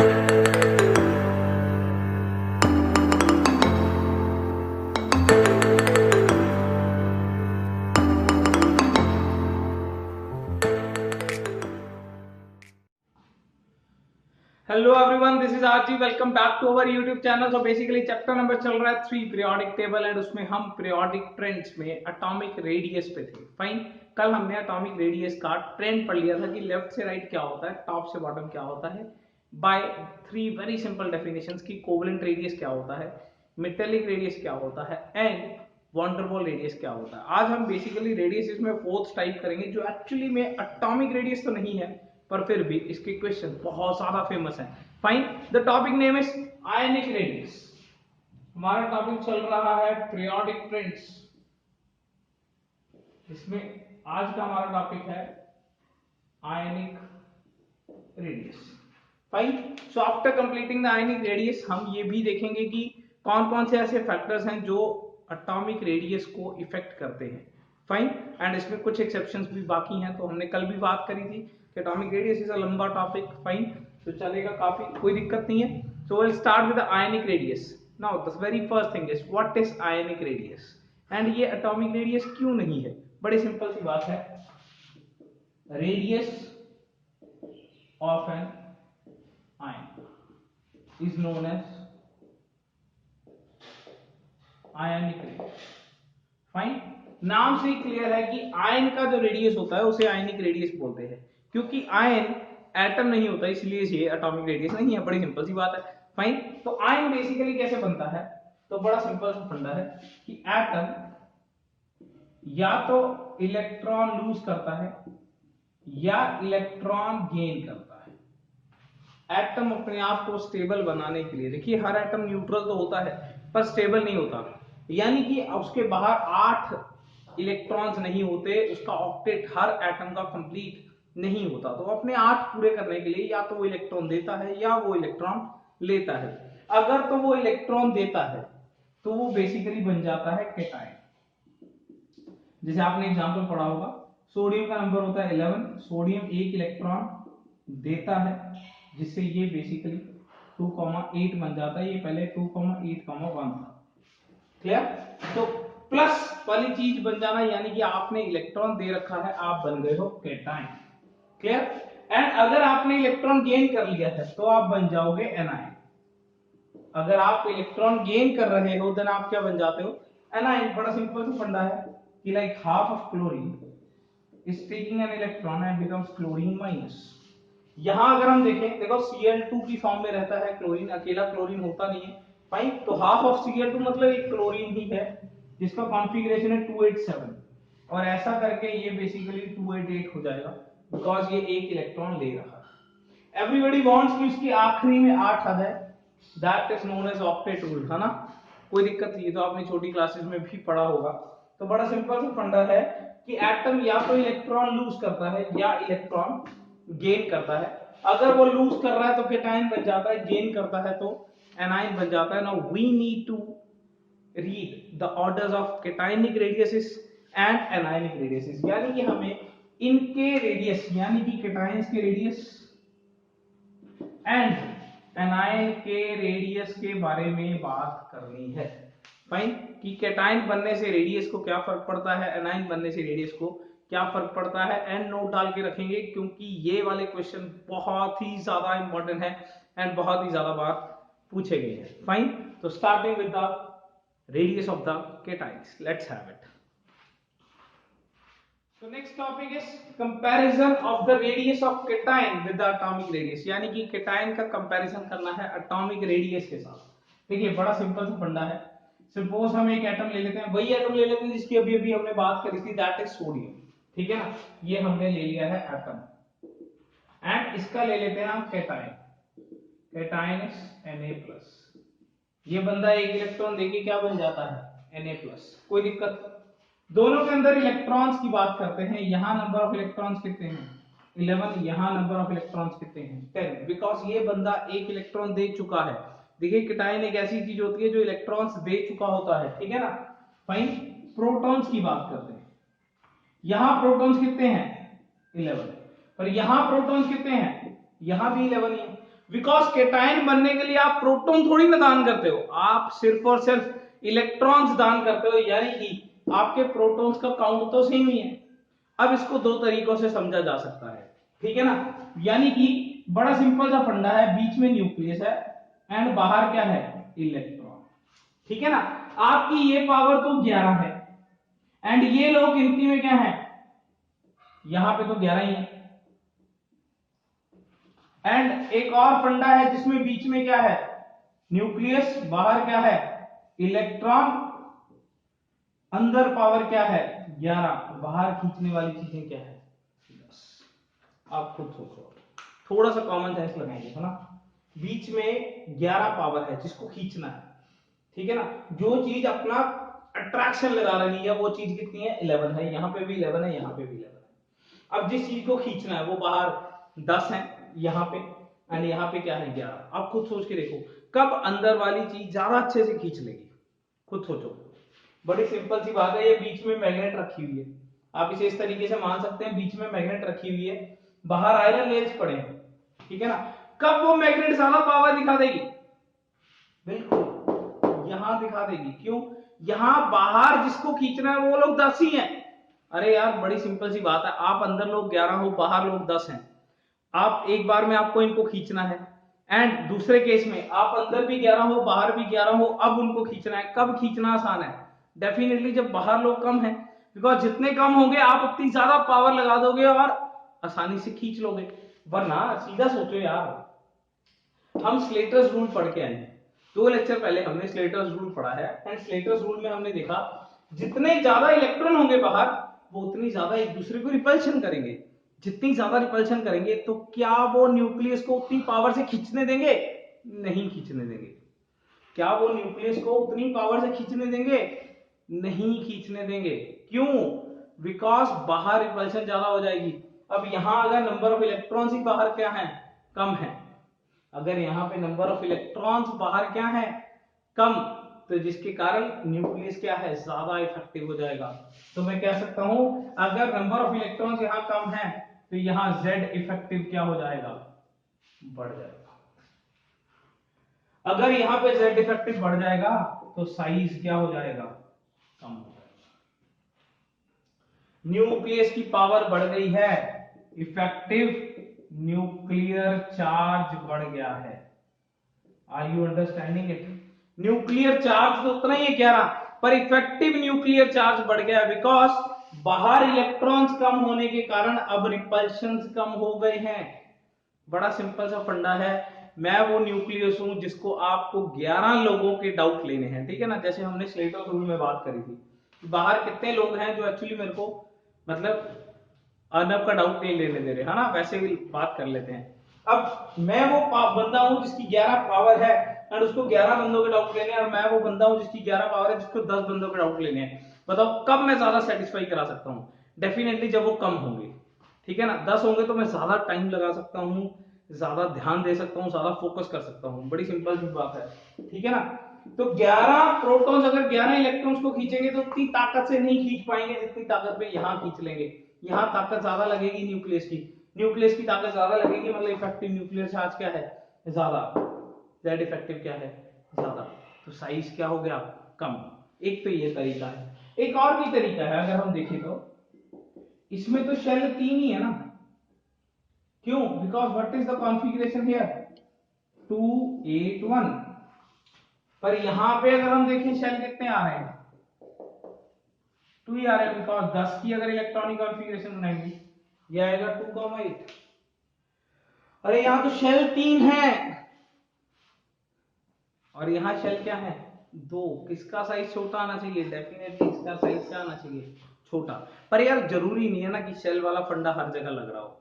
Hello everyone, this is RG. Welcome back to our YouTube channel. So basically chapter number चल रहा है 3 periodic table and उसमें हम periodic trends में atomic radius पे थे। फाइन, कल हमने एटॉमिक रेडियस का ट्रेंड पढ़ लिया था कि लेफ्ट से राइट क्या होता है, टॉप से बॉटम क्या होता है, बाय 3 वेरी सिंपल डेफिनेशंस की कोवेलेंट रेडियस क्या होता है, मेटेलिक रेडियस क्या होता है एंड वंडरवॉल रेडियस क्या होता है। आज हम बेसिकली रेडियस इसमें फोर्थ टाइप करेंगे जो एक्चुअली में एटॉमिक रेडियस तो नहीं है पर फिर भी इसके क्वेश्चन बहुत ज्यादा फेमस है। Fine, the topic name is ionic radius. हमारा टॉपिक चल रहा है पीरियोडिक ट्रेंड्स। इसमें आज का हमारा टॉपिक है आयनिक radius. Fine, so after completing the ionic radius हम ये भी देखेंगे कि कौन कौन से ऐसे फैक्टर्स हैं जो एटॉमिक रेडियस को इफेक्ट करते हैं। फाइन, एंड इसमें कुछ एक्सेप्शंस भी बाकी हैं, तो हमने कल भी बात करी थी कि एटॉमिक रेडियस इज अ लंबा टॉपिक। फाइन, तो चलेगा काफी, कोई दिक्कत नहीं है। So will start with the ionic radius. Now the very first thing is what is ionic radius and ये एटॉमिक रेडियस क्यों नहीं है। बड़ी सिंपल सी बात है, radius of an ion is known as ionic radius. Fine, नाम से ही क्लियर है कि आयन का जो रेडियस होता है उसे आयनिक रेडियस बोलते हैं, क्योंकि आयन एटम नहीं होता इसलिए ये एटॉमिक रेडियस नहीं है। बड़ी सिंपल सी बात है। फाइन, तो आयन बेसिकली कैसे बनता है, तो बड़ा सिंपल सा फंडा है कि एटम या तो इलेक्ट्रॉन लूज करता है या इलेक्ट्रॉन गेन करता है। एटम अपने आप को स्टेबल बनाने के लिए, देखिए हर एटम न्यूट्रल तो होता है पर स्टेबल नहीं होता, यानी कि उसके बाहर 8 इलेक्ट्रॉन्स नहीं होते, उसका ऑक्टेट हर एटम का कंप्लीट नहीं होता। तो अपने 8 पूरे करने के लिए या तो वो इलेक्ट्रॉन देता है या वो इलेक्ट्रॉन लेता है। अगर तो वो इलेक्ट्रॉन देता है तो वो बेसिकली बन जाता है केटायन। जैसे आपने एग्जांपल पढ़ा होगा, सोडियम का नंबर होता है 11, सोडियम एक इलेक्ट्रॉन देता है जिससे ये बेसिकली 2,8 बन जाता है। ये पहले 2,8,1 था। क्लियर? तो प्लस वाली चीज बन जाना यानी कि आपने इलेक्ट्रॉन दे रखा है, आप बन गए हो केटायन। क्लियर? एंड अगर आपने इलेक्ट्रॉन गेन कर लिया है तो आप बन जाओगे एनायन। अगर आप इलेक्ट्रॉन गेन कर रहे हो देन आप क्या बन जाते हो, एनायन। बड़ा सिंपल सा फंडा है कि like half of chlorine is taking an electron and becomes chlorine minus। यहां अगर हम देखें, देखो Cl2 की फॉर्म में रहता है क्लोरीन, अकेला क्लोरीन होता नहीं है। फाइन, तो हाफ ऑफ Cl2 मतलब एक क्लोरीन ही है जिसका कॉन्फ़िगरेशन है 287, और ऐसा करके ये बेसिकली 288 हो जाएगा बिकॉज ये एक इलेक्ट्रॉन ले रहा है। एवरीबॉडी वांट्स कि उसकी आखिरी में 8 आ जाए, that is known as octet rule, है ना। कोई दिक्कत नहीं, तो आपने छोटी क्लासेस में भी पढ़ा होगा। तो बड़ा सिंपल सा फंडा है कि एटम या तो इलेक्ट्रॉन लूज करता है या इलेक्ट्रॉन गेन करता है। अगर वो लूज कर रहा है तो केटायन बन जाता है, गेन करता है तो एनायन बन जाता है। Now we need to read the orders of cationic radiuses and anionic radiuses, यानी कि हमें इनके रेडियस यानी कि केटायंस के रेडियस एंड एनायन के रेडियस के बारे में बात करनी है। फाइन, कि केटायन बनने से रेडियस को क्या फर्क पड़ता है, एनायन बनने से रेडियस को क्या फर्क पड़ता है, एंड नोट डाल के रखेंगे क्योंकि ये वाले क्वेश्चन बहुत ही ज्यादा इंपॉर्टेंट है एंड बहुत ही ज्यादा बार पूछे गए हैं। फाइन, तो starting with the radius of the cations, let's have it. So next topic is comparison of the radius of cation with the atomic radius, यानी कि cation का कंपैरिजन करना है atomic radius के साथ। देखिए बड़ा सिंपल सा फंडा है। सपोज हम एक एटम ले लेते हैं, वही एटम ले लेते हैं जिसकी अभी अभी हमने बात करी थी, दैट इज सोडियम। ठीक है ना, ये हमने ले लिया है एटम एंड इसका ले लेते हैं हम केटायन। Cation is Na+। ये बंदा एक इलेक्ट्रॉन देके क्या बन जाता है, Na+। कोई दिक्कत? दोनों के अंदर इलेक्ट्रॉन्स की बात करते हैं। यहां नंबर ऑफ इलेक्ट्रॉन्स कितने हैं, 11। यहां नंबर ऑफ इलेक्ट्रॉन्स कितने हैं, 10, बिकॉज ये बंदा एक इलेक्ट्रॉन दे चुका है। देखिए केटायन एक ऐसी चीज होती है जो इलेक्ट्रॉन्स दे चुका होता है, ठीक है ना। फाइन, प्रोटॉन्स की बात करते हैं। यहां प्रोटॉन्स कितने हैं, 11, पर यहां प्रोटॉन्स कितने हैं, यहां भी 11 ही है। बिकॉज केटायन बनने के लिए आप प्रोटॉन थोड़ी ना दान करते हो, आप सिर्फ और सिर्फ इलेक्ट्रॉन्स दान करते हो, यानी कि आपके प्रोटॉन्स का काउंट तो सेम ही है। अब इसको दो तरीकों से समझा जा सकता है, ठीक है ना, यानी कि बड़ा सिंपल सा फंडा है, बीच में न्यूक्लियस है एंड बाहर क्या है, इलेक्ट्रॉन, ठीक है ना। आपकी ये पावर तो 11 है एंड ये लोग गिनती में क्या है, यहां पे तो 11 ही है। एंड एक और फंडा है जिसमें बीच में क्या है, न्यूक्लियस, बाहर क्या है, इलेक्ट्रॉन, अंदर पावर क्या है 11, बाहर खींचने वाली चीजें क्या है 10। आप खुद सोचो, थोड़ा सा कॉमन सेंस लगाएंगे, है ना। बीच में 11 पावर है जिसको खींचना है, ठीक है ना। जो चीज अपना अट्रैक्शन लगा रही है वो चीज कितनी है, 11 है, यहां पे भी 11 है, यहां पे भी 11 है। अब जिस चीज को खींचना है वो बाहर 10 है यहां पे, एंड यहां पे क्या है 11। आप खुद सोच के देखो कब अंदर वाली चीज ज्यादा अच्छे से खींच लेगी, खुद सोचो। बड़ी सिंपल सी बात है, ये बीच में मैग्नेट रखी हुई है, आप इसे इस तरीके से मान सकते हैं, बीच में मैग्नेट रखी हुई है, बाहर आयरन लेयर्स पड़े हैं, ठीक है ना। कब वो मैग्नेट ज्यादा पावर दिखा देगी, बिल्कुल यहां दिखा देगी। क्यों, यहां बाहर जिसको खींचना है वो लोग 10 ही हैं। अरे यार बड़ी सिंपल सी बात है, आप अंदर लोग 11 हो, बाहर लोग 10 हैं, आप एक बार में आपको इनको खींचना है, एंड दूसरे केस में आप अंदर भी 11 हो, बाहर भी 11 हो, अब उनको खींचना है। कब खींचना आसान है, डेफिनेटली जब बाहर लोग कम है, बिकॉज जितने कम होंगे आप उतनी ज्यादा पावर लगा दोगे और आसानी से खींच लोगे। वरना सीधा सोचो यार, हम स्लेटर्स रूल पढ़ के आए हैं, 2 लेक्चर पहले हमने स्लेटर्स रूल पढ़ा है, एंड स्लेटर्स रूल में हमने देखा जितने ज्यादा इलेक्ट्रॉन होंगे बाहर वो उतनी ज्यादा एक दूसरे को रिपल्शन करेंगे। जितनी ज्यादा रिपल्शन करेंगे तो क्या वो न्यूक्लियस को उतनी पावर से खींचने देंगे, नहीं खींचने देंगे। क्या वो न्यूक्लियस को उतनी पावर से खींचने देंगे, नहीं खींचने देंगे। क्यों, बिकॉज बाहर रिपल्शन ज्यादा हो जाएगी। अब यहां अगर नंबर ऑफ इलेक्ट्रॉन्स ही बाहर क्या है, कम है, अगर यहां पे नंबर ऑफ इलेक्ट्रॉन्स बाहर क्या है, कम, तो जिसके कारण न्यूक्लियस क्या है, ज्यादा इफेक्टिव हो जाएगा। तो मैं कह सकता हूं अगर नंबर ऑफ इलेक्ट्रॉन्स यहां कम है तो यहां Z इफेक्टिव क्या हो जाएगा, बढ़ जाएगा। अगर यहां पे Z इफेक्टिव बढ़ जाएगा तो साइज क्या हो जाएगा, कम हो जाएगा। न्यूक्लियस की पावर बढ़ गई है, इफेक्टिव न्यूक्लियर चार्ज बढ़ गया है। Are you understanding it. Nuclear charge तो उतना ही है 11, पर इफेक्टिव न्यूक्लियर चार्ज बढ़ गया बिकॉज बाहर इलेक्ट्रॉन्स कम होने के कारण अब रिपल्शंस कम हो गए हैं। बड़ा सिंपल सा फंडा है। मैं वो न्यूक्लियस हूं जिसको आपको 11 लोगों के डाउट लेने हैं, ठीक है ना। जैसे हमने स्लेटर्स रूल में बात करी थी, बाहर कितने लोग हैं जो एक्चुअली मेरे को मतलब अर्नब का डाउट नहीं लेने दे रहे, है ना, वैसे भी बात कर लेते हैं। अब मैं वो बंदा हूं जिसकी 11 पावर है और उसको 11 बंदों के डाउट लेने हैं, और मैं वो बंदा हूं जिसकी 11 पावर है जिसको 10 बंदों के डाउट लेने हैं। बताओ कब मैं ज्यादा सेटिस्फाई करा सकता हूं, डेफिनेटली जब वो कम होंगे, ठीक है ना। 10 होंगे तो मैं ज्यादा टाइम लगा सकता हूं, ज्यादा ध्यान दे सकता हूं, ज्यादा फोकस कर सकता हूं। बड़ी सिंपल सी बात है, ठीक है ना। तो 11 प्रोटॉन्स अगर 11 इलेक्ट्रॉन्स को खींचेंगे तो उतनी ताकत से नहीं खींच पाएंगे जितनी ताकत में यहां खींच लेंगे। यहां ताकत ज्यादा लगेगी न्यूक्लियस की, न्यूक्लियस की ताकत ज्यादा लगेगी, मतलब इफेक्टिव न्यूक्लियर चार्ज क्या है, ज्यादा, जेड इफेक्टिव क्या है, ज्यादा, तो साइज क्या हो गया, कम। एक तो ये तरीका है। एक और भी तरीका है, अगर हम देखें तो इसमें तो शेल 3 ही है ना। क्यों, because what is the configuration here, 2 8 1। पर यहां पे अगर हम देखें शेल कितने आ रहे हैं, 2 ही आ रहे हैं, बिकॉज 10 की अगर इलेक्ट्रॉनिक कॉन्फ़िगरेशन बनाएंगे ये आएगा 2,8। अरे यहां तो शेल 3 है और यहां शेल क्या है, 2। किसका साइज छोटा आना चाहिए, डेफिनेटली इसका साइज क्या आना चाहिए, छोटा। पर यार जरूरी नहीं है ना कि शेल वाला फंडा हर जगह लग रहा हो,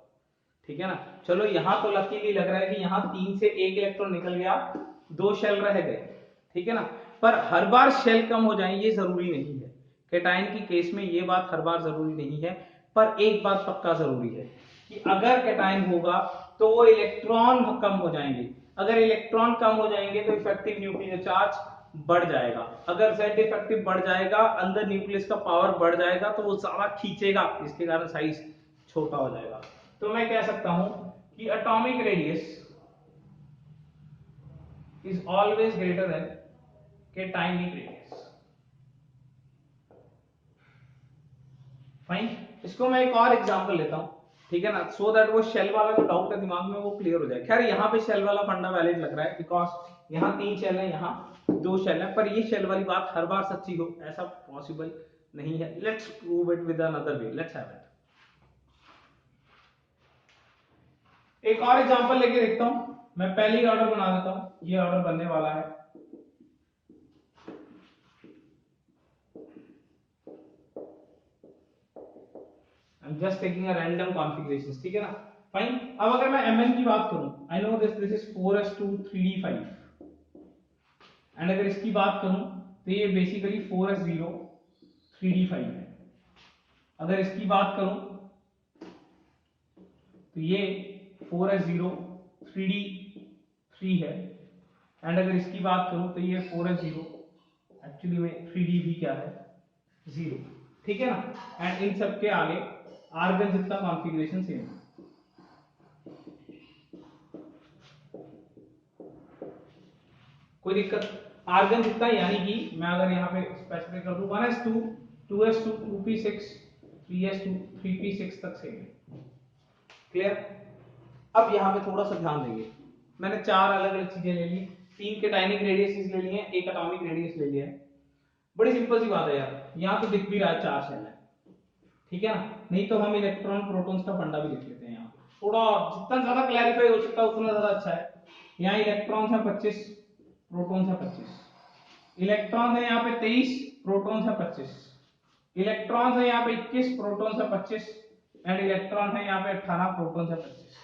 ठीक है ना। चलो यहां तो लकीली लग रहा है कि यहां 3 से 1 इलेक्ट्रॉन निकल गया, 2 शेल रह गए, ठीक है ना। पर हर बार शेल कम हो जाए ये जरूरी नहीं है। केटायन की केस में ये बात हर बार जरूरी नहीं है, पर एक बात पक्का जरूरी है कि अगर केटायन होगा तो वो इलेक्ट्रॉन कम हो जाएंगे। अगर इलेक्ट्रॉन कम हो जाएंगे तो इफेक्टिव न्यूक्लियर चार्ज बढ़ जाएगा। अगर Z इफेक्टिव बढ़ जाएगा, अंदर न्यूक्लियस का पावर बढ़ जाएगा, तो वो ज्यादा खींचेगा, इसके कारण साइज छोटा हो जाएगा। तो मैं कह सकता हूं कि atomic radius is always greater than के टाइनिक रेडियस। फाइन, इसको मैं एक और एग्जांपल लेता हूं, ठीक है ना, सो दैट वो शेल वाला जो डाउट है दिमाग में वो क्लियर हो जाए। खैर यहाँ पे शेल वाला फंडा वैलिड लग रहा है बिकॉज यहाँ 3 शेल है, यहाँ 2 शेल है, पर ये शेल वाली बात हर बार सच्ची हो ऐसा पॉसिबल नहीं है। Let's prove it with another way, let's have it. एक और एग्जांपल लेके देखता हूं, मैं पहली ऑर्डर बना देता हूं, ये ऑर्डर बनने वाला है। I'm just taking a random configurations, ठीक है ना। फाइन, अब अगर मैं mn की बात करूं, I know this is 4s2 3d5 and अगर इसकी बात करूं तो ये बेसिकली 4s0 3d5 है। अगर इसकी बात करूं तो ये 4s0 3d3 है एंड अगर इसकी बात करूं तो ये 4s0 एक्चुअली में 3d भी क्या है 0, ठीक है ना। एंड इन सब के आगे आर्गन जितना कॉन्फ़िगरेशन सेम है। कोई दिक्कत, आर्गन जितना यानी कि मैं अगर यहाँ पे स्पेसिफाई कर दूं 1s2 2s2 2p6 3s2 3p6 तक सेम है। क्लियर। अब यहाँ पे थोड़ा सा ध्यान देंगे, मैंने 4 अलग अलग चीजें ले ली, 3 के टाइनिक रेडियस ले लिए, 1 एटॉमिक रेडियस ले लिया। बड़ी सिंपल सी बात है यार, यहाँ तो दिख भी रहा है 4 शेल है, ठीक है ना। नहीं तो हम इलेक्ट्रॉन प्रोटॉन्स का फंडा भी लिख लेते हैं यहाँ पे, थोड़ा जितना ज्यादा क्लैरिफाई हो सकता है उतना ज्यादा अच्छा है। यहाँ इलेक्ट्रॉन्स है 25, प्रोटॉन्स है 25, इलेक्ट्रॉन्स है यहाँ पे 23, प्रोटॉन्स है 25, इलेक्ट्रॉन्स है यहाँ पे 21, प्रोटॉन्स है 25 एंड इलेक्ट्रॉन है यहाँ पे 18, प्रोटॉन्स है 25।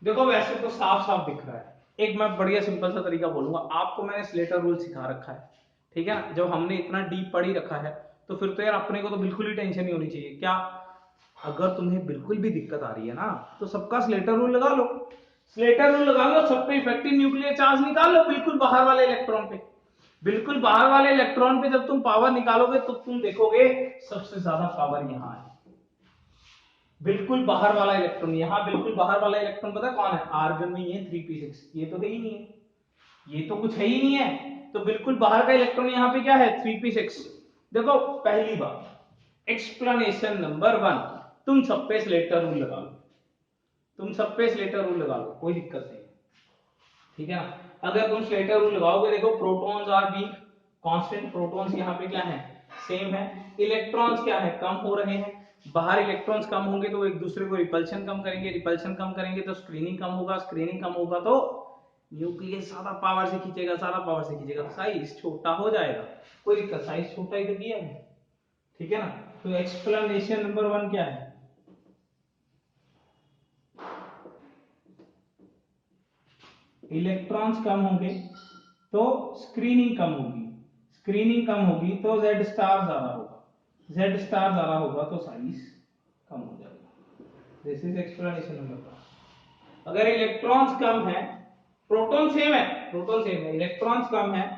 देखो वैसे तो साफ साफ दिख रहा है। एक मैं बढ़िया सिंपल सा तरीका बोलूंगा, आपको मैंने स्लेटर रूल सिखा रखा है, ठीक है ना। जब हमने इतना डीप पढ़ ही रखा है तो फिर तो यार अपने को तो बिल्कुल ही टेंशन नहीं होनी चाहिए। क्या अगर तुम्हें बिल्कुल भी दिक्कत आ रही है ना तो सबका स्लेटर रूल लगा लो, स्लेटर रूल लगा लो, सब पे इफेक्टिव न्यूक्लियर चार्ज निकाल लो, बिल्कुल बाहर वाले इलेक्ट्रॉन पे, बिल्कुल बाहर वाले इलेक्ट्रॉन पे जब तुम पावर निकालोगे तो तुम देखोगे सबसे ज्यादा पावर यहाँ है, बिल्कुल बाहर वाला इलेक्ट्रॉन। यहाँ बिल्कुल बाहर वाला इलेक्ट्रॉन पता कौन है, आर्गन में ही है 3p6, ये तो है ही नहीं है, ये तो कुछ है ही नहीं है, तो बिल्कुल बाहर का इलेक्ट्रॉन यहाँ पे क्या है 3p6। देखो पहली बात एक्सप्लेनेशन नंबर 1, तुम सब पे स्लेटर रूल लगा लो, तुम सब पे स्लेटर रूल लगा लो, कोई दिक्कत नहीं, ठीक है ना। अगर तुम स्लेटर रूल लगाओगे, देखो protons are being constant, protons यहाँ पे क्या है सेम है, इलेक्ट्रॉन्स क्या है कम हो रहे हैं, बाहर इलेक्ट्रॉन्स कम होंगे तो एक दूसरे को रिपल्शन कम करेंगे, रिपल्शन कम करेंगे तो स्क्रीनिंग कम होगा, स्क्रीनिंग कम होगा तो न्यूक्लियस ज्यादा पावर से खींचेगा, ज्यादा पावर से खींचेगा, साइज छोटा हो जाएगा, कोई दिक्कत, साइज छोटा ही तो किया है, ठीक है ना। तो एक्सप्लेनेशन नंबर 1 क्या है, इलेक्ट्रॉन्स कम होंगे तो स्क्रीनिंग कम होगी, स्क्रीनिंग कम होगी तो Z स्टार ज्यादा होगा, Z स्टार ज्यादा होगा तो साइज कम हो जाएगा। This is explanation number 1। अगर इलेक्ट्रॉन्स कम है, प्रोटॉन सेम है, प्रोटॉन सेम है, इलेक्ट्रॉन्स कम है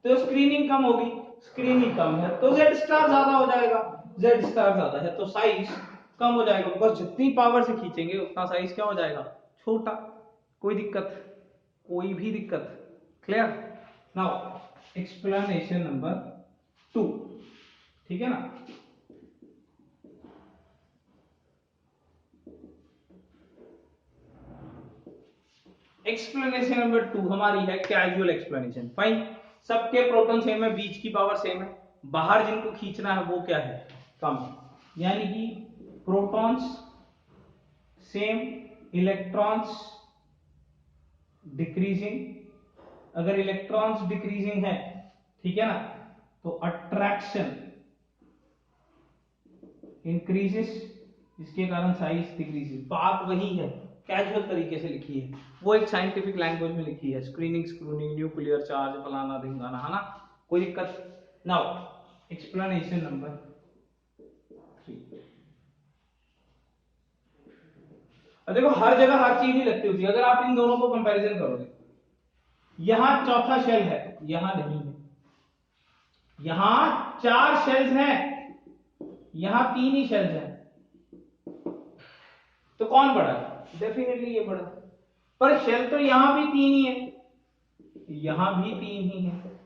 तो स्क्रीनिंग कम होगी, स्क्रीनिंग कम है तो Z स्टार ज्यादा हो जाएगा, Z स्टार ज्यादा है तो साइज कम हो जाएगा, बस जितनी पावर से खींचेंगे उतना साइज क्या हो जाएगा छोटा, कोई दिक्कत, कोई भी दिक्कत। क्लियर। नाउ एक्सप्लेनेशन नंबर 2, ठीक है ना। एक्सप्लेनेशन नंबर 2 हमारी है कैजुअल एक्सप्लेनेशन। फाइन, सबके प्रोटॉन सेम है, बीच की पावर सेम है, बाहर जिनको खींचना है वो क्या है कम, यानी कि प्रोटॉन्स सेम, इलेक्ट्रॉन्स डिक्रीजिंग, अगर इलेक्ट्रॉन्स डिक्रीजिंग है, ठीक है ना, तो अट्रैक्शन इंक्रीजेस, इसके कारण साइज डिक्रीजेस। बात वही है, कैजुअल तरीके से लिखी है, वो एक साइंटिफिक लैंग्वेज में लिखी है, स्क्रीनिंग स्क्रूनिंग न्यूक्लियर चार्ज फलाना ढिंगाना, है ना, कोई दिक्कत। Now explanation number 3। देखो हर जगह हर चीज ही लगती होती है, अगर आप इन दोनों को कंपैरिजन करोगे, यहां चौथा शेल है, यहां नहीं है, यहां 4 शेल्स हैं, यहां 3 ही शेल्स हैं, तो कौन बड़ा है, डेफिनेटली ये बड़ा है, पर शेल तो यहां भी 3 ही है, यहाँ भी 3 ही है।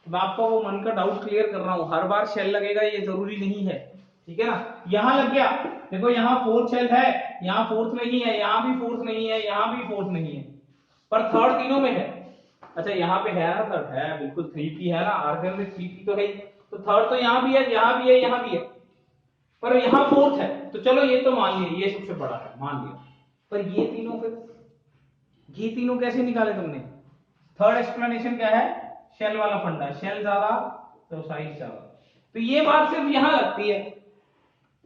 मैं आपको वो मन का डाउट क्लियर कर रहा हूं, हर बार शेल लगेगा ये जरूरी नहीं है, ठीक है ना। यहां लग गया, देखो यहाँ फोर्थ शेल है, यहाँ फोर्थ नहीं है, यहाँ भी फोर्थ नहीं है, यहाँ भी फोर्थ नहीं है, पर थर्ड तीनों में है। अच्छा यहाँ पे है ना थर्ड, है बिल्कुल 3p है ना, आर्गन में 3p तो है ही, तो थर्ड तो यहाँ भी है, यहाँ भी है, यहाँ भी है, पर यहाँ फोर्थ है, तो चलो ये तो मान लिया, ये सबसे बड़ा है मान लिया, पर ये तीनों फिर ये तीनों कैसे निकाले तुमने? थर्ड एक्सप्लेनेशन क्या है? शेल वाला फंडा, शेल ज्यादा तो साइज ज्यादा, तो ये बात सिर्फ यहां लगती है।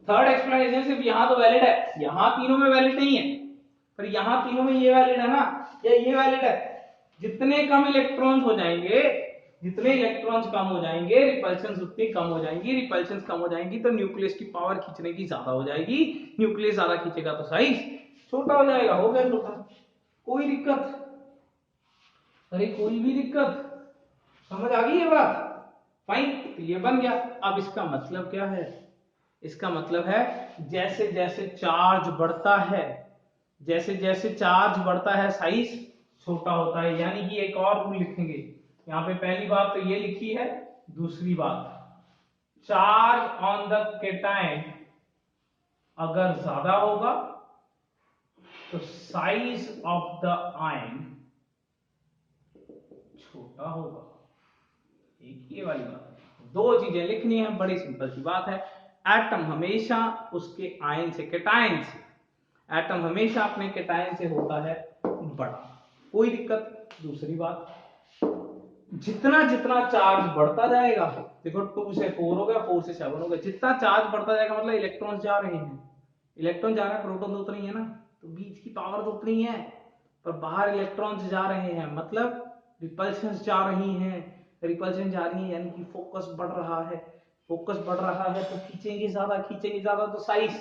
थर्ड एक्सप्लेनेशन सिर्फ यहां तो वैलिड है, यहां तीनों में वैलिड नहीं है, पर यहां तीनों में ये वैलिड है ना, या ये वैलिड है। जितने कम इलेक्ट्रॉन्स हो जाएंगे, जितने इलेक्ट्रॉन्स कम हो जाएंगे, रिपल्शन उतनी कम हो जाएंगी, रिपल्शन कम हो जाएंगी तो न्यूक्लियस की पावर खींचने की ज्यादा हो जाएगी, न्यूक्लियस ज्यादा खींचेगा तो साइज छोटा हो जाएगा, हो गया छोटा। कोई दिक्कत? अरे कोई भी दिक्कत? समझ आ गई ये बात? फाइन, तो ये बन गया। अब इसका मतलब क्या है? इसका मतलब है जैसे जैसे चार्ज बढ़ता है, जैसे जैसे चार्ज बढ़ता है साइज छोटा होता है। यानी कि एक और रूल लिखेंगे यहाँ पे, पहली बात तो ये लिखी है, दूसरी बात चार्ज ऑन द केटायन अगर ज्यादा होगा तो साइज ऑफ द आयन छोटा होगा। एक ये वाली बात, दो चीजें लिखनी है, बड़ी सिंपल सी बात है। एटम हमेशा उसके आयन से, केटायन से, एटम हमेशा अपने केटायन से होता है बड़ा, कोई दिक्कत। दूसरी बात, जितना जितना चार्ज बढ़ता जाएगा, देखो 2 से 4 हो गया, 4 से 7 हो गया, जितना चार्ज बढ़ता जाएगा मतलब इलेक्ट्रॉन जा रहे हैं, इलेक्ट्रॉन जा रहे हैं, प्रोटॉन तो उतनी है ना, तो बीच की पावर तो उतनी है, पर बाहर इलेक्ट्रॉन्स जा रहे हैं, मतलब रिपल्शंस जा रही हैं, रिपल्शन जा रही है, यानी कि फोकस बढ़ रहा है, फोकस बढ़ रहा है तो खींचेंगे ज्यादा, खींचेंगे ज्यादा तो साइज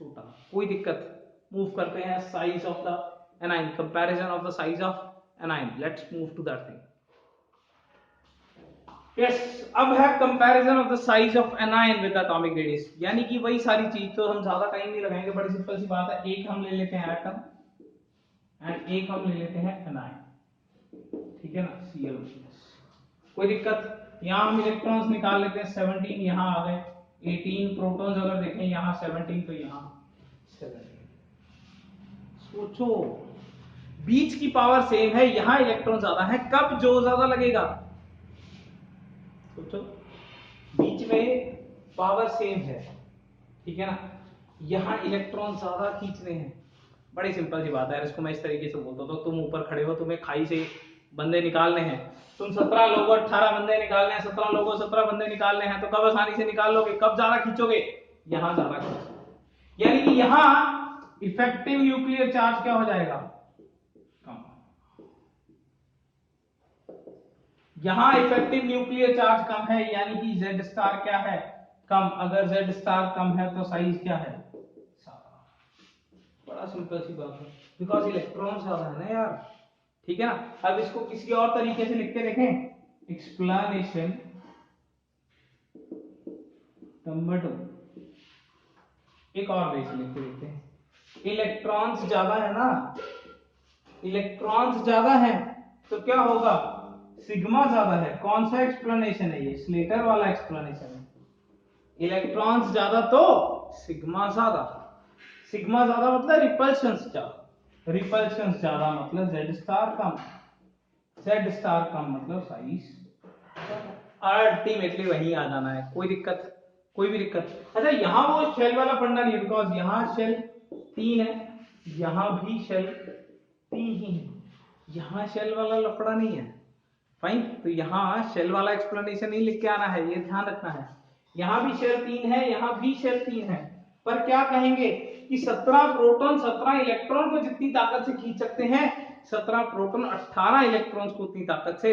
छोटा, कोई दिक्कत। मूव करते हैं size of the anion, comparison of the size of anion, let's move to that thing. Yes, अब है comparison of the size of anion with atomic radius, यानी कि वही सारी चीज, तो हम ज्यादा टाइम नहीं लगाएंगे, बड़ी सिंपल सी बात है। एक हम ले लेते हैं एटम एंड एक हम ले लेते हैं एनाइन, ठीक है ना, Cl-, कोई दिक्कत। यहां हम इलेक्ट्रॉन्स निकाल लेते हैं, 17 यहां आ गए, 18 प्रोटॉन्स अगर देखें यहां 17 तो यहां 17। सोचो बीच की पावर सेम है, यहां इलेक्ट्रॉन ज्यादा है, कब जो ज्यादा लगेगा? सोचो बीच में पावर सेम है, ठीक है ना, यहां इलेक्ट्रॉन ज्यादा खींचने हैं, बड़ी सिंपल सी बात है। इसको मैं इस तरीके से बोलता हूं, तो तुम ऊपर खड़े हो, तुम्हें खाई से बंदे निकालने हैं, तुम 17 लोगों 18 बंदे निकालने हैं, 17 लोगों 17 बंदे निकालने हैं, तो कब आसानी से निकाल लोगे? कब ज्यादा खींचोगे? यहां ज्यादा खींचोगे, यानी कि यहां इफेक्टिव न्यूक्लियर चार्ज क्या हो जाएगा? कम। यहां इफेक्टिव न्यूक्लियर चार्ज कम है, यानी कि Z स्टार क्या है? कम। अगर Z स्टार कम है तो साइज क्या है? बड़ा सिंपल सी बात है, बिकॉज इलेक्ट्रॉन ज्यादा है ना यार, ठीक है ना। अब इसको किसी और तरीके से लिख के देखें, एक्सप्लेनेशन नंबर 2, एक और वे से लिख के देखते हैं। इलेक्ट्रॉन्स ज्यादा है ना, इलेक्ट्रॉन्स ज्यादा है तो क्या होगा? सिग्मा ज्यादा है। कौन सा एक्सप्लेनेशन है ये? स्लेटर वाला एक्सप्लेनेशन है। इलेक्ट्रॉन्स ज्यादा तो सिग्मा ज्यादा, सिग्मा ज्यादा मतलब रिपल्शंस ज्यादा, रिपल्शंस ज्यादा मतलब Z स्टार कम, Z स्टार कम मतलब साइज, अल्टीमेटली वही आ जाना है, कोई दिक्कत? कोई भी दिक्कत? अच्छा यहां वो शेल वाला फंडा नहीं है, बिकॉज यहां शेल 3 है, यहां भी शेल 3 ही है, यहां शेल वाला लफड़ा नहीं है। फाइन, तो यहां शेल वाला एक्सप्लेनेशन नहीं लिख के आना है, ये ध्यान रखना है। यहां भी शेल 3 है, यहां भी शेल 3 है, पर क्या कहेंगे कि 17 प्रोटॉन 17 इलेक्ट्रॉन को जितनी ताकत से खींच सकते हैं, 17 प्रोटॉन 18 इलेक्ट्रॉन्स को उतनी ताकत से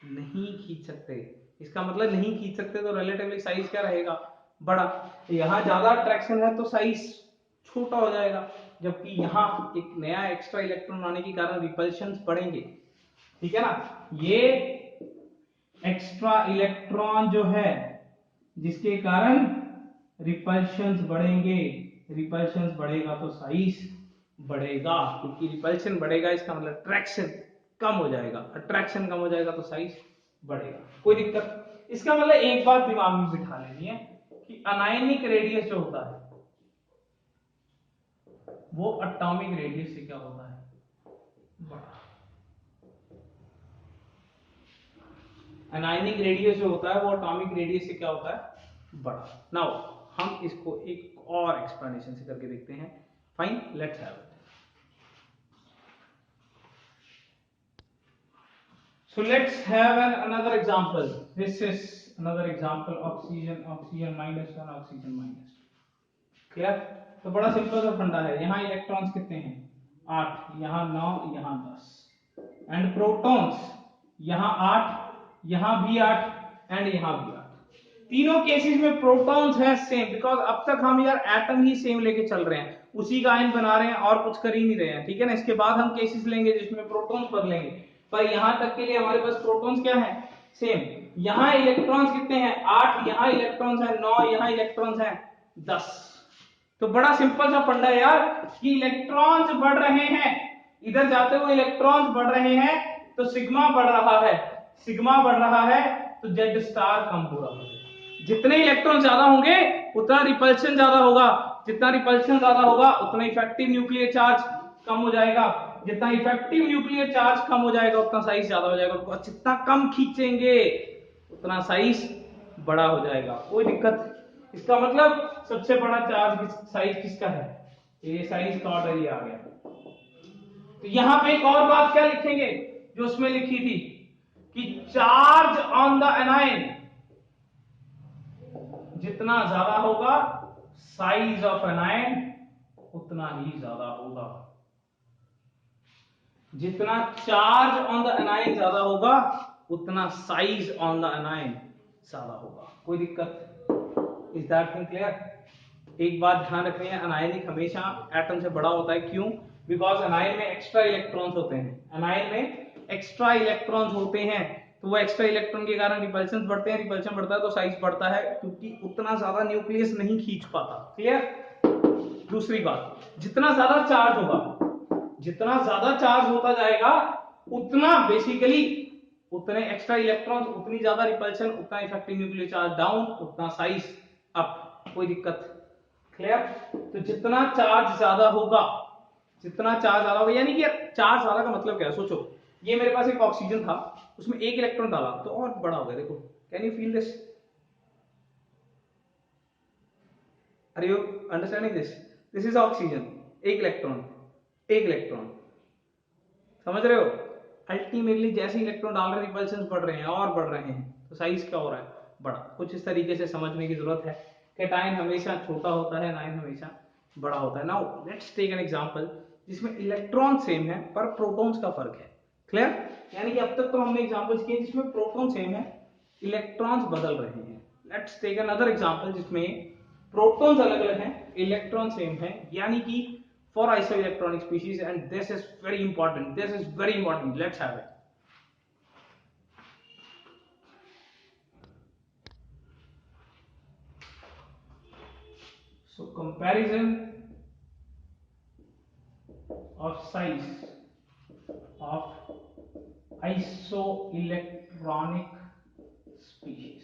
नहीं खींच सकते। इसका मतलब नहीं खींच सकते तो रिलेटिवली साइज क्या रहेगा? बड़ा। यहां ज्यादा अट्रैक्शन है तो साइज छोटा हो जाएगा, जबकि यहां एक नया एक्स्ट्रा इलेक्ट्रॉन आने के कारण रिपल्शंस बढ़ेंगे, ठीक है ना। ये एक्स्ट्रा इलेक्ट्रॉन जो है जिसके कारण रिपल्शंस बढ़ेंगे, रिपल्शंस बढ़ेगा तो साइज बढ़ेगा, क्योंकि रिपल्शन बढ़ेगा इसका मतलब अट्रैक्शन कम हो जाएगा, अट्रैक्शन कम हो जाएगा तो साइज बढ़ेगा। कोई दिक्कत? इसका मतलब एक बात दिमाग में बिठा लेनी है कि अनायनिक रेडियस जो होता है वो एटॉमिक रेडियस से क्या होता है, बड़ा। अनायनिक रेडियस जो होता है वो एटॉमिक रेडियस से क्या होता है, बड़ा। नाउ हम इसको एक और एक्सप्लेनेशन से करके देखते हैं। Fine, let's have it. So let's have another example. This is another example, oxygen, oxygen -1, oxygen -2. Clear? तो बड़ा सिंपल सा फंडा है। यहाँ इलेक्ट्रॉन्स कितने हैं, 8, यहाँ 9, यहाँ 10। एंड प्रोटॉन्स यहाँ 8, यहाँ भी 8 एंड यहाँ भी 8। तीनों केसेस में प्रोटॉन्स है सेम, बिकॉज अब तक हम यार एटम ही सेम लेके चल रहे हैं, उसी का आयन बना रहे हैं और कुछ कर ही नहीं रहे हैं, ठीक है ना। इसके बाद हम केसेस लेंगे जिसमें प्रोटॉन्स बदलेंगे, पर यहां तक के लिए हमारे पास प्रोटॉन्स क्या है, सेम। यहां इलेक्ट्रॉन्स कितने हैं, 8, यहां इलेक्ट्रॉन्स है 9, यहां इलेक्ट्रॉन्स है 10। तो बड़ा सिंपल सा फंडा है यार कि इलेक्ट्रॉन्स बढ़ रहे हैं, इधर जाते हुए इलेक्ट्रॉन्स बढ़ रहे हैं तो सिग्मा बढ़ रहा है, सिग्मा बढ़ रहा है तो जेड स्टार कम हो रहा है। जितने इलेक्ट्रॉन ज्यादा होंगे उतना रिपल्शन ज्यादा होगा, जितना रिपल्शन ज्यादा होगा उतना इफेक्टिव न्यूक्लियर चार्ज कम हो जाएगा, जितना इफेक्टिव न्यूक्लियर चार्ज कम हो जाएगा उतना साइज ज्यादा हो जाएगा, और जितना कम खींचेंगे उतना साइज बड़ा हो जाएगा। कोई दिक्कत? इसका मतलब सबसे बड़ा चार्ज साइज किसका है, ये साइज का ऑर्डर ये आ गया। तो यहां पे एक और बात क्या लिखेंगे जो उसमें लिखी थी कि चार्ज ऑन द एनायन जितना ज्यादा होगा साइज ऑफ एनायन उतना ही ज्यादा होगा। जितना चार्ज ऑन द एनायन ज्यादा होगा उतना साइज ऑन द एनायन ज्यादा होगा। कोई दिक्कत? Is that thing clear? एक बात ध्यान रखनी है, अनायनिक हमेशा एटम से बड़ा होता है। क्यों? बिकॉज अनायन में एक्स्ट्रा इलेक्ट्रॉन्स होते हैं, अनायन में एक्स्ट्रा इलेक्ट्रॉन्स होते हैं, तो वो एक्स्ट्रा इलेक्ट्रॉन के कारण रिपल्शन बढ़ते हैं, रिपल्शन बढ़ता है तो साइज बढ़ता है, क्योंकि उतना ज्यादा न्यूक्लियस नहीं खींच पाता। क्लियर? दूसरी बात, जितना ज्यादा चार्ज होगा, जितना ज्यादा चार्ज होता जाएगा उतना बेसिकली उतने एक्स्ट्रा इलेक्ट्रॉन्स, उतनी ज्यादा रिपल्शन, उतना इफेक्टिव न्यूक्लियर चार्ज डाउन, उतना साइज अप। कोई दिक्कत? क्लियर? तो जितना चार्ज ज्यादा होगा, जितना चार्ज ज्यादा होगा, यानी कि चार्ज ज्यादा का मतलब क्या है, सोचो ये मेरे पास एक ऑक्सीजन था, उसमें एक इलेक्ट्रॉन डाला तो और बड़ा हो गया। देखो, can you feel this? Are you understanding this? This is oxygen, एक इलेक्ट्रॉन, एक इलेक्ट्रॉन, समझ रहे हो? अल्टीमेटली जैसे इलेक्ट्रॉन डाल रहे हैं रिपल्शन बढ़ रहे हैं और बढ़ रहे हैं, तो साइज क्या हो रहा है, बड़ा। कुछ इस तरीके से समझने की जरूरत है। कैटायन हमेशा छोटा होता है, आयन हमेशा बड़ा होता है। Now let's take an example जिसमें इलेक्ट्रॉन सेम है पर प्रोटॉन्स का फर्क है। क्लियर? यानी कि अब तक तो हमने एग्जांपल्स किए जिसमें प्रोटॉन सेम है, इलेक्ट्रॉन्स बदल रहे हैं। लेट्स टेक अनदर एग्जांपल जिसमें प्रोटॉन्स अलग अलग हैं, इलेक्ट्रॉन सेम है, यानी कि for isoelectronic species, and this is very important, this is very important. Let's have it. So comparison of size of isoelectronic species.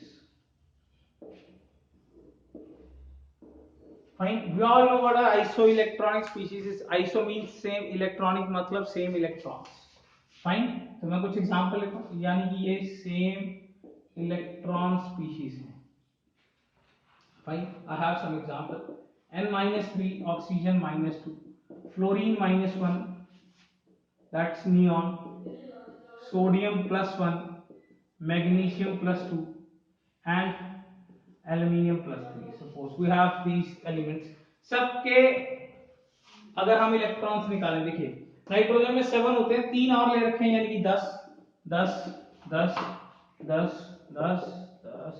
Fine, we all know what are isoelectronic species is. Iso means same, electronic मतलब same electrons. Fine, तो मैं कुछ example लिखता हूं, यानी कि ये same electron species है। Fine, I have some example. N-3 oxygen -2, fluorine -1 that's neon, sodium +1, magnesium +2 and aluminium +3. Suppose we have these elements, सबके अगर हम इलेक्ट्रॉन्स निकालें, देखिए नाइट्रोजन में 7 होते हैं, 3 और ले रखे हैं, यानी कि 10 10 10 10 10 10 10।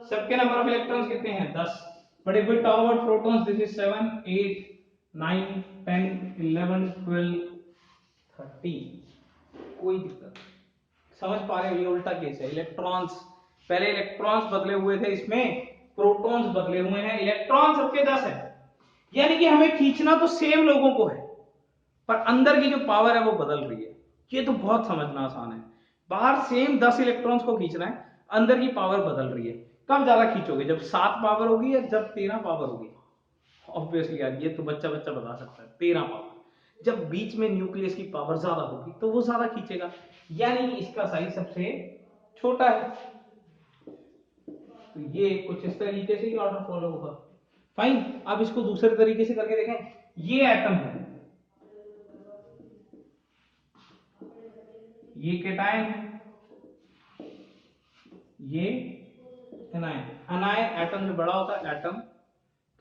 सबके नंबर ऑफ इलेक्ट्रॉन्स कितने हैं, 10। But if we talk about protons, this is 7 8 9 10 11 12 13। कोई दिक्कत? समझ पा रहे हो? ये उल्टा केस है। इलेक्ट्रॉन्स, पहले इलेक्ट्रॉन्स बदले हुए थे, इसमें प्रोटॉन्स बदले हुए हैं। इलेक्ट्रॉन सबके 10 है, यानी कि हमें खींचना तो सेम लोगों को है, पर अंदर की जो पावर है वो बदल रही है। ये तो बहुत समझना आसान है। बाहर सेम 10 इलेक्ट्रॉन्स को खींचना है, अंदर की पावर बदल रही है। कब ज्यादा खींचोगे, जब 7 पावर होगी या जब 13 पावर होगी? ऑब्वियसली यार ये तो बच्चा बच्चा बता सकता है, 13 पावर। जब बीच में न्यूक्लियस की पावर ज्यादा होगी तो वो ज्यादा खींचेगा, यानी कि इसका साइज सबसे छोटा है। तो ये कुछ इस तरीके से ही ऑर्डर फॉलो होगा। फाइन, अब इसको दूसरे तरीके से करके देखें। ये एटम है, ये कैटायन है, ये एनायन। एनायन एटम से बड़ा होता है, एटम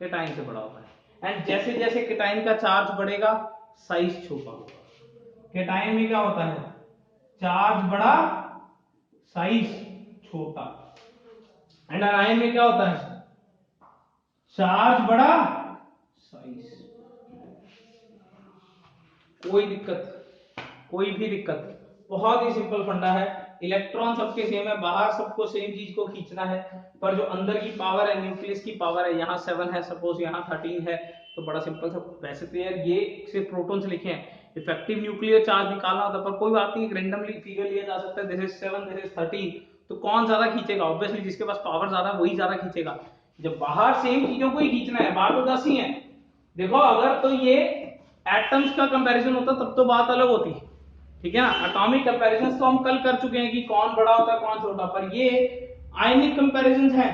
कैटायन से बड़ा होता है। एंड जैसे जैसे कैटायन का चार्ज बढ़ेगा साइज छोटा होगा। कैटायन में क्या होता है, चार्ज बड़ा साइज छोटा। एंड एनायन में क्या होता है, चार्ज बड़ा साइज। कोई दिक्कत, कोई भी दिक्कत, बहुत ही सिंपल फंडा है। इलेक्ट्रॉन सबके सेम है, बाहर सबको सेम चीज को खींचना है, पर जो अंदर की पावर है, न्यूक्लियस की पावर है, यहाँ 7 है सपोज, यहाँ 13 है, तो बड़ा सिंपल सा। वैसे तो यार ये सिर्फ प्रोटॉन से लिखे हैं, इफेक्टिव न्यूक्लियर चार्ज निकालना होता है, पर कोई बात नहीं, रैंडमली फिगर लिया जा सकता है। दिस इज 7, दिस इज 13, तो कौन ज्यादा खींचेगा? ऑब्वियसली जिसके पास पावर ज्यादा वही ज्यादा खींचेगा। जब बाहर सेम चीजों को ही खींचना है, बाहर तो 10 ही है। देखो अगर तो ये एटम्स का कंपैरिजन होता तब तो बात अलग होती, ठीक है ना। एटॉमिक कंपैरिजन तो हम कल कर चुके हैं कि कौन बड़ा होता है कौन छोटा, पर ये आयनिक कंपैरिजन है।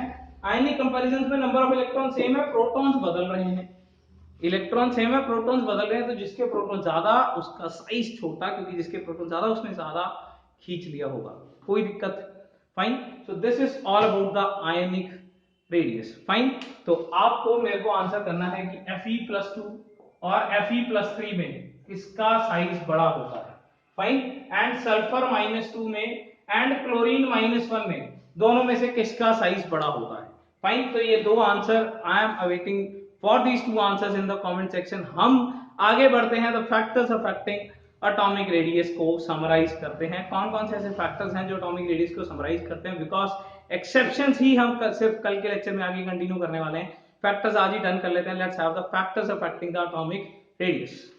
आयनिक कंपैरिजन में नंबर ऑफ इलेक्ट्रॉन सेम है, प्रोटॉन्स बदल रहे हैं। इलेक्ट्रॉन सेम है, प्रोटॉन्स बदल रहे हैं, तो जिसके प्रोटॉन ज्यादा उसका साइज छोटा, क्योंकि जिसके प्रोटॉन ज्यादा उसने ज्यादा खींच लिया होगा। कोई दिक्कत? Fine. So this is all about the ionic radius. Fine. तो आपको मेरे को आंसर करना है कि Fe+2 और Fe+3 में किसका साइज बड़ा होता है। फाइन। एंड सल्फर -2 में एंड क्लोरीन -1 में, दोनों में से किसका साइज बड़ा होता है। फाइन। तो ये दो answer I am awaiting for these 2 answers in the comment section. हम आगे बढ़ते हैं, the factors affecting atomic radius को समराइज करते हैं। कौन कौन से ऐसे फैक्टर्स हैं जो एटॉमिक रेडियस को समराइज करते हैं, बिकॉज एक्सेप्शंस ही हम सिर्फ कल के लेक्चर में आगे कंटिन्यू करने वाले हैं। फैक्टर्स आज ही डन कर लेते हैं। Let's have the factors affecting the atomic radius.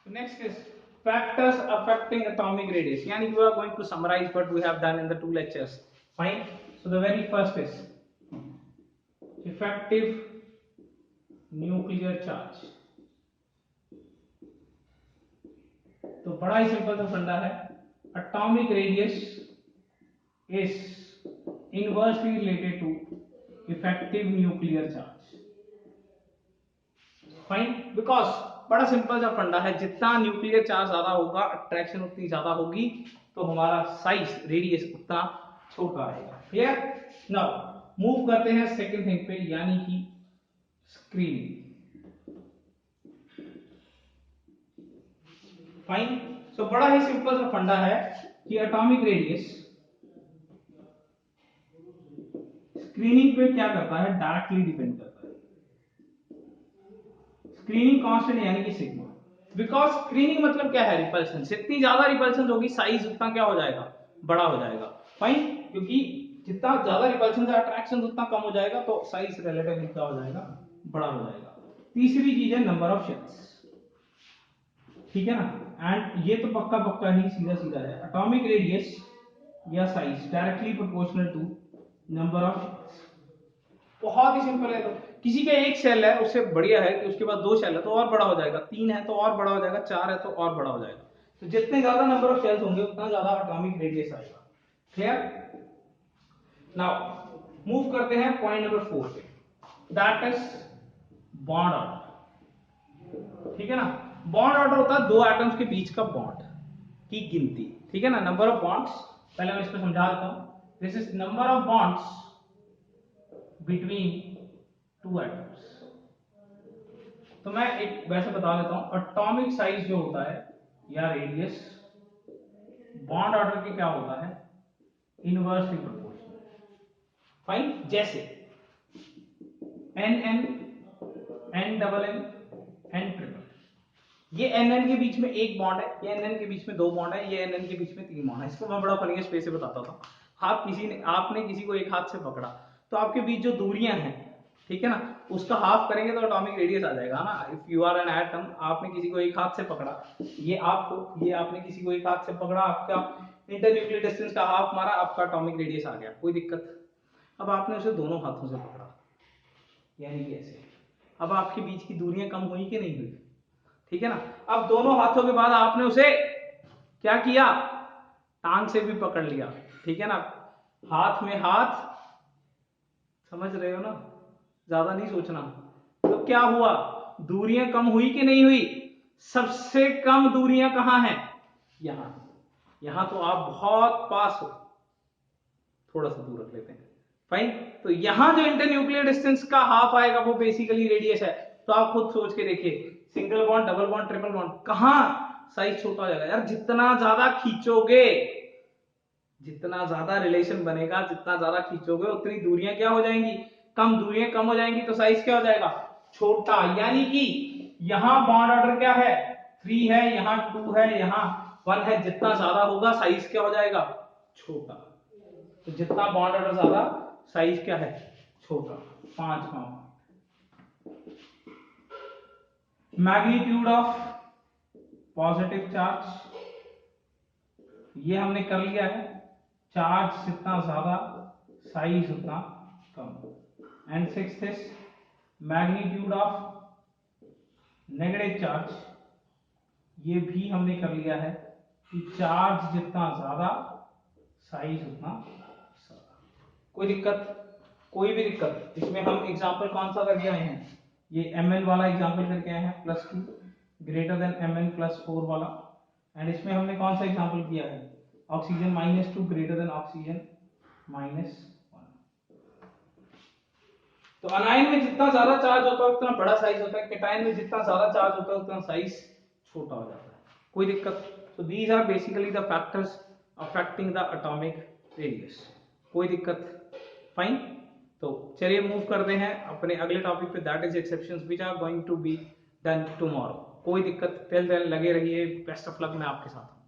Next is factors affecting atomic radius, yani we are going to summarize what we have done in the 2 lectures. Fine. So the very first is effective nuclear charge. तो बड़ा ही simple सा फंडा है, atomic radius is inversely related to effective nuclear charge. Fine. Because बड़ा simple सा फंडा है, जितना न्यूक्लियर चार्ज ज्यादा होगा, अट्रैक्शन उतनी ज्यादा होगी, तो हमारा साइज रेडियस उतना छोटा आएगा। क्लियर? नाउ मूव करते हैं सेकंड थिंग पे, यानी कि स्क्रीनिंग। फाइन। सो बड़ा ही सिंपल सा फंडा है कि एटॉमिक रेडियस स्क्रीनिंग पे क्या करता है, डायरेक्टली डिपेंड करता है। स्क्रीनिंग कांस्टेंट यानी कि सिग्मा। बिकॉज स्क्रीनिंग मतलब क्या है, रिपल्शन। जितनी ज्यादा रिपल्शन होगी साइज उतना क्या हो जाएगा, बड़ा हो जाएगा। फाइन। क्योंकि जितना ज्यादा रिपल्शन से अट्रैक्शन उतना कम हो जाएगा, तो साइज रिलेटिवली क्या हो जाएगा, बड़ा हो जाएगा। तीसरी चीज है नंबर ऑफ शेल्स, ठीक है ना। एंड ये तो पक्का पक्का ही सीधा सीधा है, एटॉमिक रेडियस या size directly proportional to number of shells. बहुत ही सिंपल है। तो किसी का एक सेल है, उससे बढ़िया है कि उसके पास 2 सेल है तो और बड़ा हो जाएगा, 3 है तो और बड़ा हो जाएगा, 4 है तो और बड़ा हो जाएगा। तो जितने ज्यादा नंबर ऑफ सेल्स होंगे उतना ज्यादा एटॉमिक रेडियस आएगा। क्लियर? नाउ मूव करते हैं पॉइंट नंबर 4 पे, दैट इज बॉन्ड ऑर्डर। ठीक है ना। बॉन्ड ऑर्डर होता है 2 एटम्स के बीच का बॉन्ड की गिनती, ठीक है ना। नंबर ऑफ बॉन्ड्स, पहले मैं इसको समझा देता हूं। This is number of bonds between 2 atoms. तो मैं एक वैसे बता देता हूं, एटॉमिक साइज जो होता है या रेडियस बॉन्ड ऑर्डर के क्या होता है, इनवर्सली प्रोपोर्शनल। फाइन। जैसे N N, N double N, N triple, ये एन एन के बीच में एक बॉन्ड है, ये एन एन के बीच में 2 बॉन्ड है, ये एन एन के बीच में 3 बॉन्ड है। इसको मैं बड़ा फनी स्पेस से बताता था। आपने किसी को एक हाथ से पकड़ा तो आपके बीच जो दूरियां हैं ठीक है ना, उसका हाफ करेंगे तो एटॉमिक रेडियस आ जाएगा ना। If you are an atom, आपने किसी को एक हाथ से पकड़ा, ये आपने किसी को एक हाथ से पकड़ा, आपका इंटरन्यूक्लियर डिस्टेंस का हाफ मारा, आपका एटॉमिक रेडियस आ गया, कोई दिक्कत। अब आपने उसे दोनों हाथों से पकड़ा, यानी कि ऐसे, अब आपके बीच की दूरियां कम हुई कि नहीं हुई, ठीक है ना। अब दोनों हाथों के बाद आपने उसे क्या किया, टांग से भी पकड़ लिया, ठीक है ना, हाथ में हाथ, समझ रहे हो ना, ज्यादा नहीं सोचना। तो क्या हुआ, दूरियां कम हुई कि नहीं हुई, सबसे कम दूरियां कहां हैं, यहां, यहां तो आप बहुत पास हो, थोड़ा सा दूर रख लेते हैं, फाइन। तो यहां जो इंटरन्यूक्लियर डिस्टेंस का हाफ आएगा वो बेसिकली रेडियस है। तो आप खुद सोच के देखिए, single bond, double bond, triple bond, कहां साइज छोटा हो जाएगा यार, जितना ज्यादा खींचोगे, जितना ज्यादा रिलेशन बनेगा, जितना ज्यादा खींचोगे उतनी दूरियां क्या हो जाएंगी, कम, दूरियां कम हो जाएंगी तो साइज क्या हो जाएगा, छोटा। यानी कि यहां बॉन्ड ऑर्डर क्या है, 3 है, यहां 2 है, यहां 1 है, जितना ज्यादा होगा साइज क्या हो जाएगा, छोटा। तो जितना बॉन्ड ऑर्डर ज्यादा, साइज क्या है, छोटा। 5वां, मैग्नीट्यूड ऑफ पॉजिटिव चार्ज, ये हमने कर लिया है, चार्ज जितना ज्यादा साइज उतना कम। And 6th is magnitude of negative charge, ये भी हमने कर लिया है कि चार्ज जितना ज्यादा साइज उतना ज्यादा। कोई दिक्कत, कोई भी दिक्कत, इसमें हम एग्जांपल कौन सा करके आए हैं, ये mn वाला एग्जांपल करके आए हैं, +2 ग्रेटर देन mn +4 वाला। एंड इसमें हमने कौन सा एग्जांपल किया है, ऑक्सीजन -2 ग्रेटर देन ऑक्सीजन -1। तो अनायन में जितना ज्यादा चार्ज होता है उतना बड़ा साइज होता है, केटायन में जितना ज्यादा चार्ज होता है उतना साइज छोटा हो जाता है, कोई दिक्कत। तो these are basically the factors affecting the atomic radius, कोई दिक्कत, फाइन। तो चलिए मूव करते हैं अपने अगले टॉपिक पे, that is exceptions which are going to be done tomorrow. कोई दिक्कत, टिल देन लगे रहिए, बेस्ट ऑफ लक, मैं आपके साथ हूं।